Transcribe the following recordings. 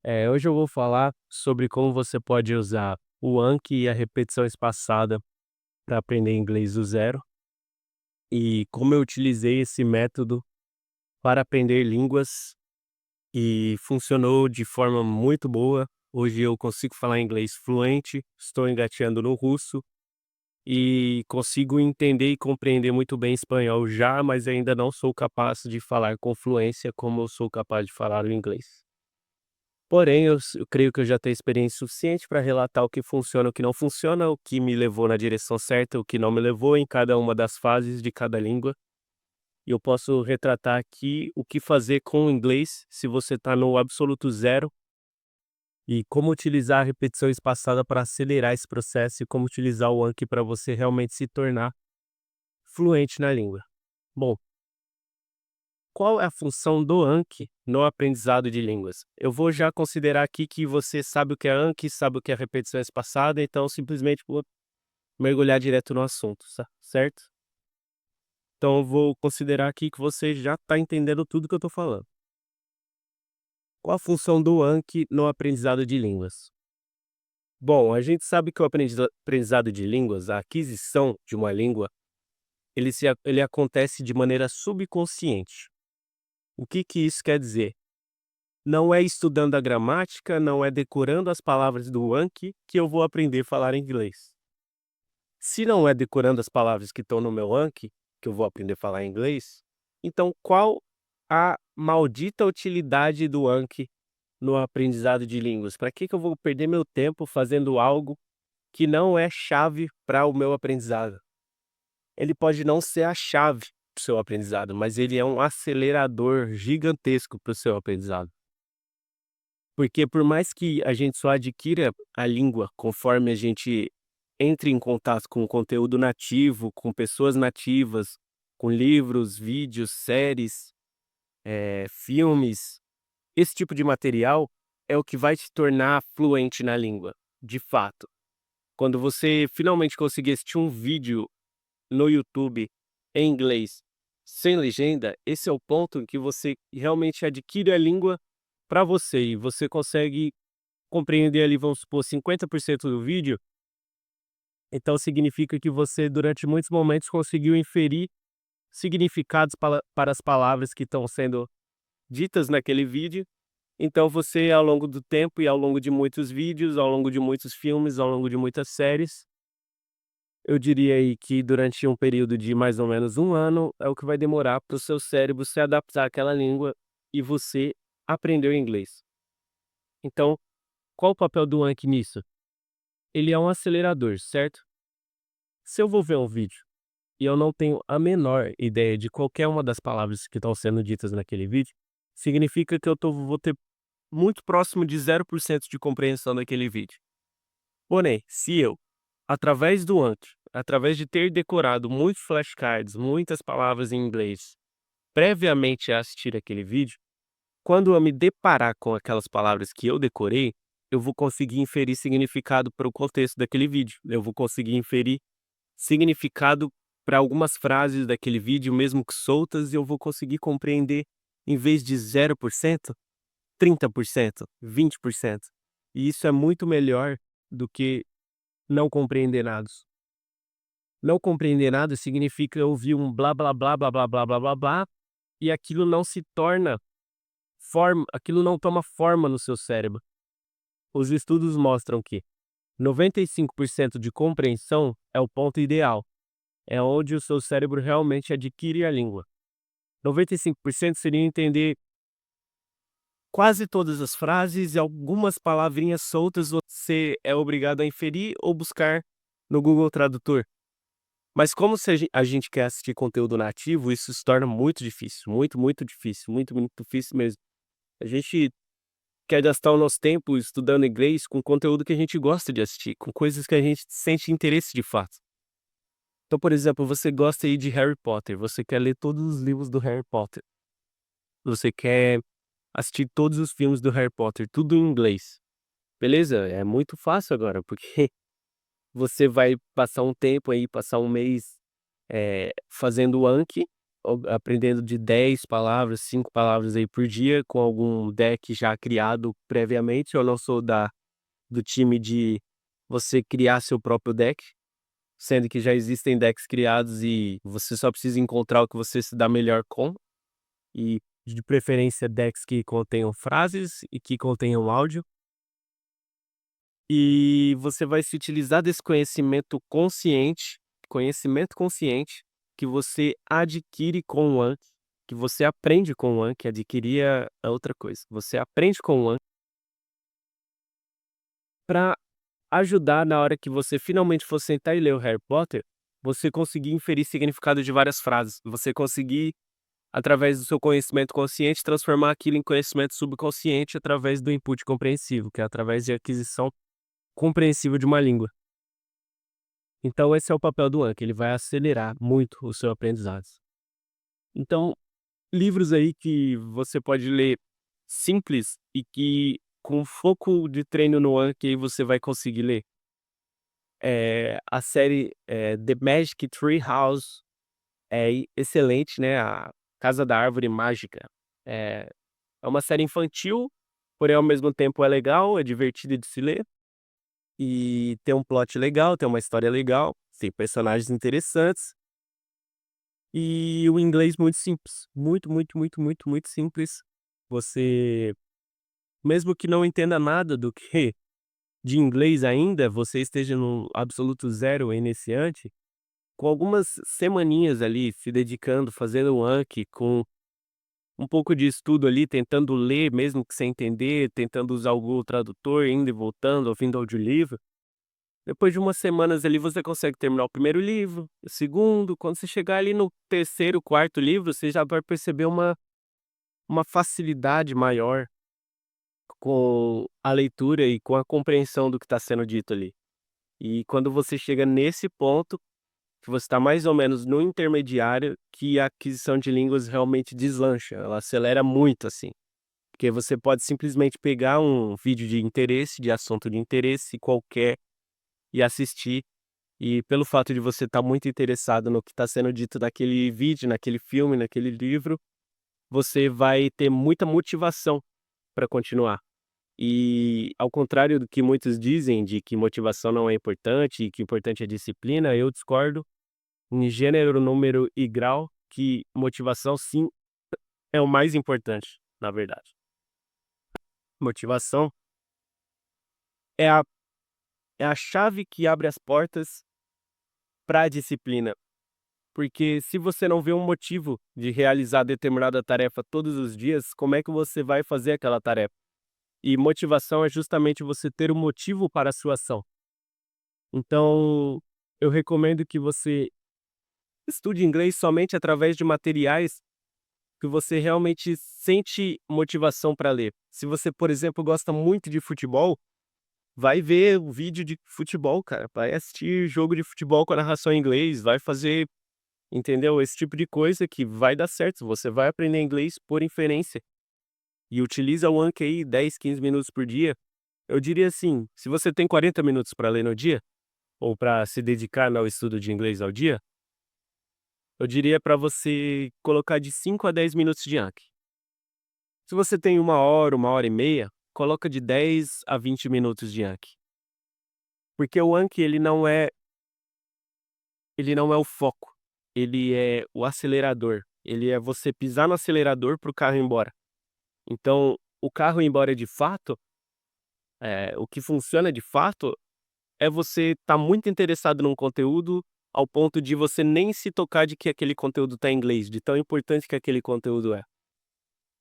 Hoje eu vou falar sobre como você pode usar o Anki e a repetição espaçada para aprender inglês do zero e como eu utilizei esse método para aprender línguas e funcionou de forma muito boa. Hoje eu consigo falar inglês fluente, estou engateando no russo e consigo entender e compreender muito bem espanhol já, mas ainda não sou capaz de falar com fluência como eu sou capaz de falar o inglês. Porém, eu creio que eu já tenho experiência suficiente para relatar o que funciona, o que não funciona, o que me levou na direção certa, o que não me levou em cada uma das fases de cada língua. E eu posso retratar aqui o que fazer com o inglês se você está no absoluto zero e como utilizar a repetição espaçada para acelerar esse processo e como utilizar o Anki para você realmente se tornar fluente na língua. Bom, qual é a função do Anki no aprendizado de línguas? Eu vou já considerar aqui que você sabe o que é Anki, sabe o que é repetição espaçada, então simplesmente vou mergulhar direto no assunto, certo? Então eu vou considerar aqui que você já está entendendo tudo que eu estou falando. Qual a função do Anki no aprendizado de línguas? Bom, a gente sabe que o aprendizado de línguas, a aquisição de uma língua, ele acontece de maneira subconsciente. O que que isso quer dizer? Não é estudando a gramática, não é decorando as palavras do Anki que eu vou aprender a falar inglês. Se não é decorando as palavras que estão no meu Anki, que eu vou aprender a falar inglês, então qual a maldita utilidade do Anki no aprendizado de línguas? Para que que eu vou perder meu tempo fazendo algo que não é chave para o meu aprendizado? Ele pode não ser a chave para o seu aprendizado, mas ele é um acelerador gigantesco para o seu aprendizado. Porque por mais que a gente só adquira a língua conforme a gente entre em contato com o conteúdo nativo, com pessoas nativas, com livros, vídeos, séries, filmes, esse tipo de material é o que vai te tornar fluente na língua, de fato. Quando você finalmente conseguir assistir um vídeo no YouTube em inglês, sem legenda, esse é o ponto em que você realmente adquire a língua para você e você consegue compreender ali, vamos supor, 50% do vídeo, então significa que você, durante muitos momentos, conseguiu inferir significados para as palavras que estão sendo ditas naquele vídeo. Então você, ao longo do tempo e ao longo de muitos vídeos, ao longo de muitos filmes, ao longo de muitas séries, eu diria aí que durante um período de mais ou menos um ano, é o que vai demorar para o seu cérebro se adaptar àquela língua e você aprender o inglês. Então, qual o papel do Anki nisso? Ele é um acelerador, certo? Se eu vou ver um vídeo e eu não tenho a menor ideia de qualquer uma das palavras que estão sendo ditas naquele vídeo, significa que vou ter muito próximo de 0% de compreensão daquele vídeo. Porém, se eu, através do Anki, através de ter decorado muitos flashcards, muitas palavras em inglês, previamente a assistir aquele vídeo, quando eu me deparar com aquelas palavras que eu decorei, eu vou conseguir inferir significado para o contexto daquele vídeo. Eu vou conseguir inferir significado para algumas frases daquele vídeo, mesmo que soltas, e eu vou conseguir compreender, em vez de 0%, 30%, 20%. E isso é muito melhor do que não compreender nada. Não compreender nada significa ouvir um blá blá blá blá blá blá blá blá blá e aquilo não se torna forma, aquilo não toma forma no seu cérebro. Os estudos mostram que 95% de compreensão é o ponto ideal. É onde o seu cérebro realmente adquire a língua. 95% seria entender quase todas as frases e algumas palavrinhas soltas você é obrigado a inferir ou buscar no Google Tradutor. Mas como se a gente quer assistir conteúdo nativo, isso se torna muito difícil, muito, muito difícil, muito, muito difícil mesmo. A gente quer gastar o nosso tempo estudando inglês com conteúdo que a gente gosta de assistir, com coisas que a gente sente interesse de fato. Então, por exemplo, você gosta aí de Harry Potter, você quer ler todos os livros do Harry Potter, você quer assistir todos os filmes do Harry Potter, tudo em inglês. Beleza? É muito fácil agora, porque você vai passar um tempo aí, passar um mês, fazendo o Anki, aprendendo de 10 palavras, 5 palavras aí por dia, com algum deck já criado previamente. Eu não sou do time de você criar seu próprio deck, sendo que já existem decks criados e você só precisa encontrar o que você se dá melhor com, e de preferência decks que contenham frases e que contenham áudio. E você vai se utilizar desse conhecimento consciente que você adquire com o Anki, que você aprende com o Anki. Adquirir é outra coisa. Você aprende com o Anki para ajudar na hora que você finalmente for sentar e ler o Harry Potter, você conseguir inferir significado de várias frases. Você conseguir, através do seu conhecimento consciente, transformar aquilo em conhecimento subconsciente através do input compreensivo, que é através de aquisição compreensível de uma língua. Então esse é o papel do Anki, ele vai acelerar muito o seu aprendizado. Então, livros aí que você pode ler simples e que com foco de treino no Anki aí você vai conseguir ler. A série, The Magic Tree House é excelente, né, a Casa da Árvore Mágica. É é uma série infantil, porém ao mesmo tempo é legal, é divertido de se ler, e tem um plot legal, tem uma história legal, tem personagens interessantes. E o inglês muito simples, muito, muito, muito, muito, muito simples. Você, mesmo que não entenda nada do que de inglês ainda, você esteja no absoluto zero iniciante, com algumas semaninhas ali se dedicando, fazendo o Anki, com um pouco de estudo ali, tentando ler mesmo que sem entender, tentando usar o Google Tradutor, indo e voltando, ouvindo audiolivro. Depois de umas semanas ali você consegue terminar o primeiro livro, o segundo, quando você chegar ali no terceiro, quarto livro, você já vai perceber uma facilidade maior com a leitura e com a compreensão do que está sendo dito ali. E quando você chega nesse ponto, que você está mais ou menos no intermediário, que a aquisição de línguas realmente deslancha, ela acelera muito, assim. Porque você pode simplesmente pegar um vídeo de interesse, de assunto de interesse qualquer, e assistir. E pelo fato de você estar muito interessado no que está sendo dito naquele vídeo, naquele filme, naquele livro, você vai ter muita motivação para continuar. E ao contrário do que muitos dizem de que motivação não é importante e que o importante é disciplina, eu discordo em gênero, número e grau que motivação sim é o mais importante, na verdade. Motivação é a chave que abre as portas para a disciplina. Porque se você não vê um motivo de realizar determinada tarefa todos os dias, como é que você vai fazer aquela tarefa? E motivação é justamente você ter um motivo para a sua ação. Então, eu recomendo que você estude inglês somente através de materiais que você realmente sente motivação para ler. Se você, por exemplo, gosta muito de futebol, vai ver o vídeo de futebol, cara. Vai assistir jogo de futebol com a narração em inglês, vai fazer, entendeu? Esse tipo de coisa que vai dar certo. Você vai aprender inglês por inferência. E utiliza o Anki aí 10, 15 minutos por dia. Eu diria assim, se você tem 40 minutos para ler no dia, ou para se dedicar ao estudo de inglês ao dia, eu diria para você colocar de 5 a 10 minutos de Anki. Se você tem uma hora e meia, coloca de 10 a 20 minutos de Anki. Porque o Anki ele não é o foco, ele é o acelerador. Ele é você pisar no acelerador para o carro ir embora. Então, o carro ir embora de fato, o que funciona de fato é você estar muito interessado num conteúdo ao ponto de você nem se tocar de que aquele conteúdo está em inglês, de tão importante que aquele conteúdo é.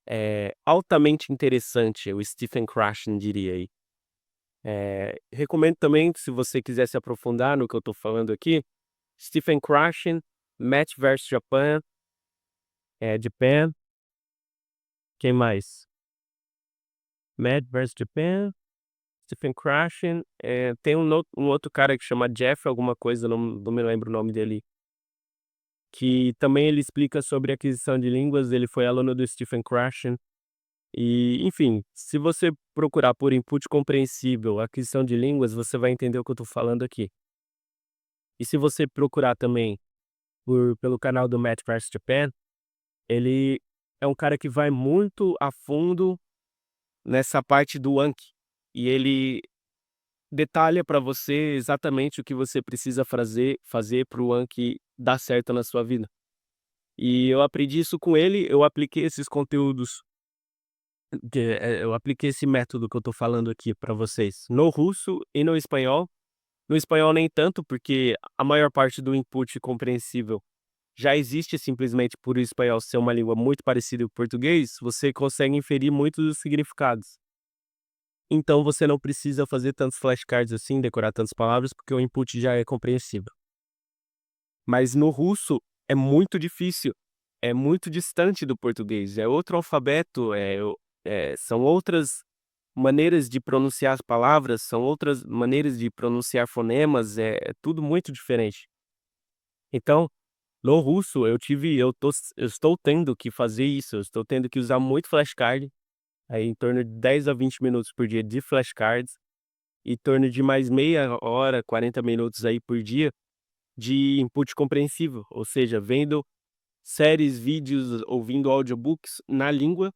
É altamente interessante, o Stephen Krashen diria aí. Recomendo também, se você quiser se aprofundar no que eu estou falando aqui, Stephen Krashen, Match vs Japan, Japan, quem mais? Match vs Japan, Stephen Krashen, tem um outro cara que chama Jeff alguma coisa, não me lembro o nome dele, que também ele explica sobre aquisição de línguas, ele foi aluno do Stephen Krashen. E, enfim, se você procurar por input compreensível, aquisição de línguas, você vai entender o que eu estou falando aqui. E se você procurar também pelo canal do Matt vs Japan, ele é um cara que vai muito a fundo nessa parte do Anki, e ele detalha para você exatamente o que você precisa fazer para o Anki dar certo na sua vida. E eu aprendi isso com ele, eu apliquei esses conteúdos, eu apliquei esse método que eu tô falando aqui para vocês no russo e no espanhol. No espanhol nem tanto, porque a maior parte do input compreensível já existe, simplesmente por o espanhol ser uma língua muito parecida com o português, você consegue inferir muitos dos significados. Então você não precisa fazer tantos flashcards assim, decorar tantas palavras, porque o input já é compreensível. Mas no russo é muito difícil, é muito distante do português, é outro alfabeto, são outras maneiras de pronunciar as palavras, são outras maneiras de pronunciar fonemas, é tudo muito diferente. Então, no russo eu estou tendo que fazer isso, eu estou tendo que usar muito flashcard, aí em torno de 10 a 20 minutos por dia de flashcards, e em torno de mais meia hora, 40 minutos aí por dia de input compreensível, ou seja, vendo séries, vídeos, ouvindo audiobooks na língua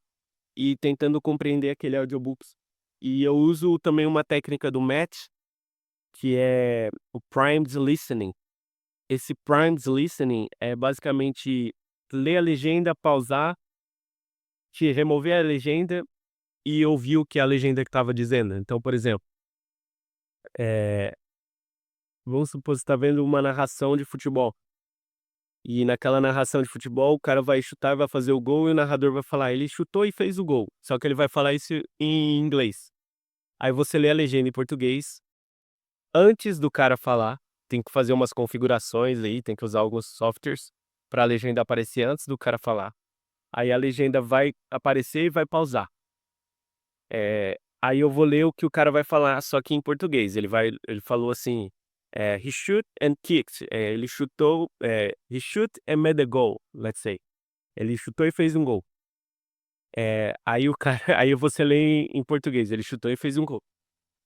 e tentando compreender aquele audiobooks. E eu uso também uma técnica do Matt, que é o primed listening. Esse primed listening é basicamente ler a legenda, pausar, te remover a legenda e ouvir o que a legenda estava dizendo. Então, por exemplo, eh, vamos supor, você está vendo uma narração de futebol. E naquela narração de futebol, o cara vai chutar, vai fazer o gol e o narrador vai falar: "Ele chutou e fez o gol", só que ele vai falar isso em inglês. Aí você lê a legenda em português, antes do cara falar, tem que fazer umas configurações aí, tem que usar alguns softwares para a legenda aparecer antes do cara falar. Aí a legenda vai aparecer e vai pausar. Aí eu vou ler o que o cara vai falar, só que em português. Ele falou assim, "He shoot and kicked", ele chutou, "He shoot and made a goal", let's say. Ele chutou e fez um gol. Aí o cara aí você lê em português, ele chutou e fez um gol.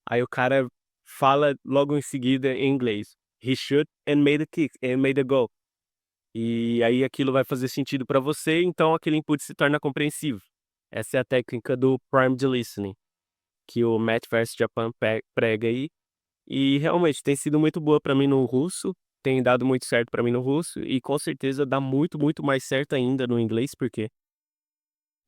Aí o cara fala logo em seguida em inglês, "He shoot and made a kick and made a goal". E aí aquilo vai fazer sentido para você, então aquele input se torna compreensível. Essa é a técnica do primed listening, que o Matt vs Japan prega aí, e realmente tem sido muito boa para mim no russo, tem dado muito certo para mim no russo, e com certeza dá muito, muito mais certo ainda no inglês, porque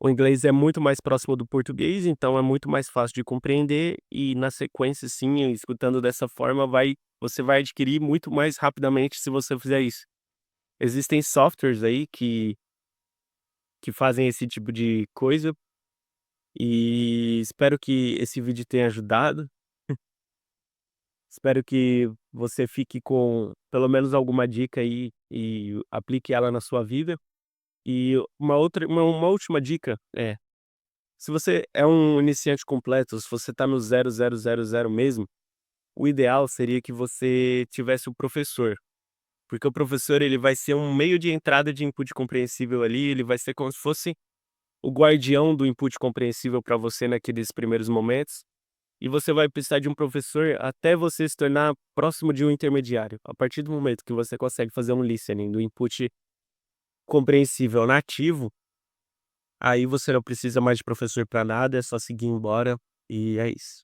o inglês é muito mais próximo do português, então é muito mais fácil de compreender e na sequência, sim, escutando dessa forma, você vai adquirir muito mais rapidamente se você fizer isso. Existem softwares aí que fazem esse tipo de coisa, e espero que esse vídeo tenha ajudado. Espero que você fique com pelo menos alguma dica aí e aplique ela na sua vida. E uma última dica é: se você é um iniciante completo, se você está no 0000 mesmo, o ideal seria que você tivesse o professor, porque o professor ele vai ser um meio de entrada de input compreensível ali, ele vai ser como se fosse o guardião do input compreensível para você naqueles primeiros momentos, e você vai precisar de um professor até você se tornar próximo de um intermediário. A partir do momento que você consegue fazer um listening do input compreensível nativo, aí você não precisa mais de professor para nada, é só seguir embora, e é isso.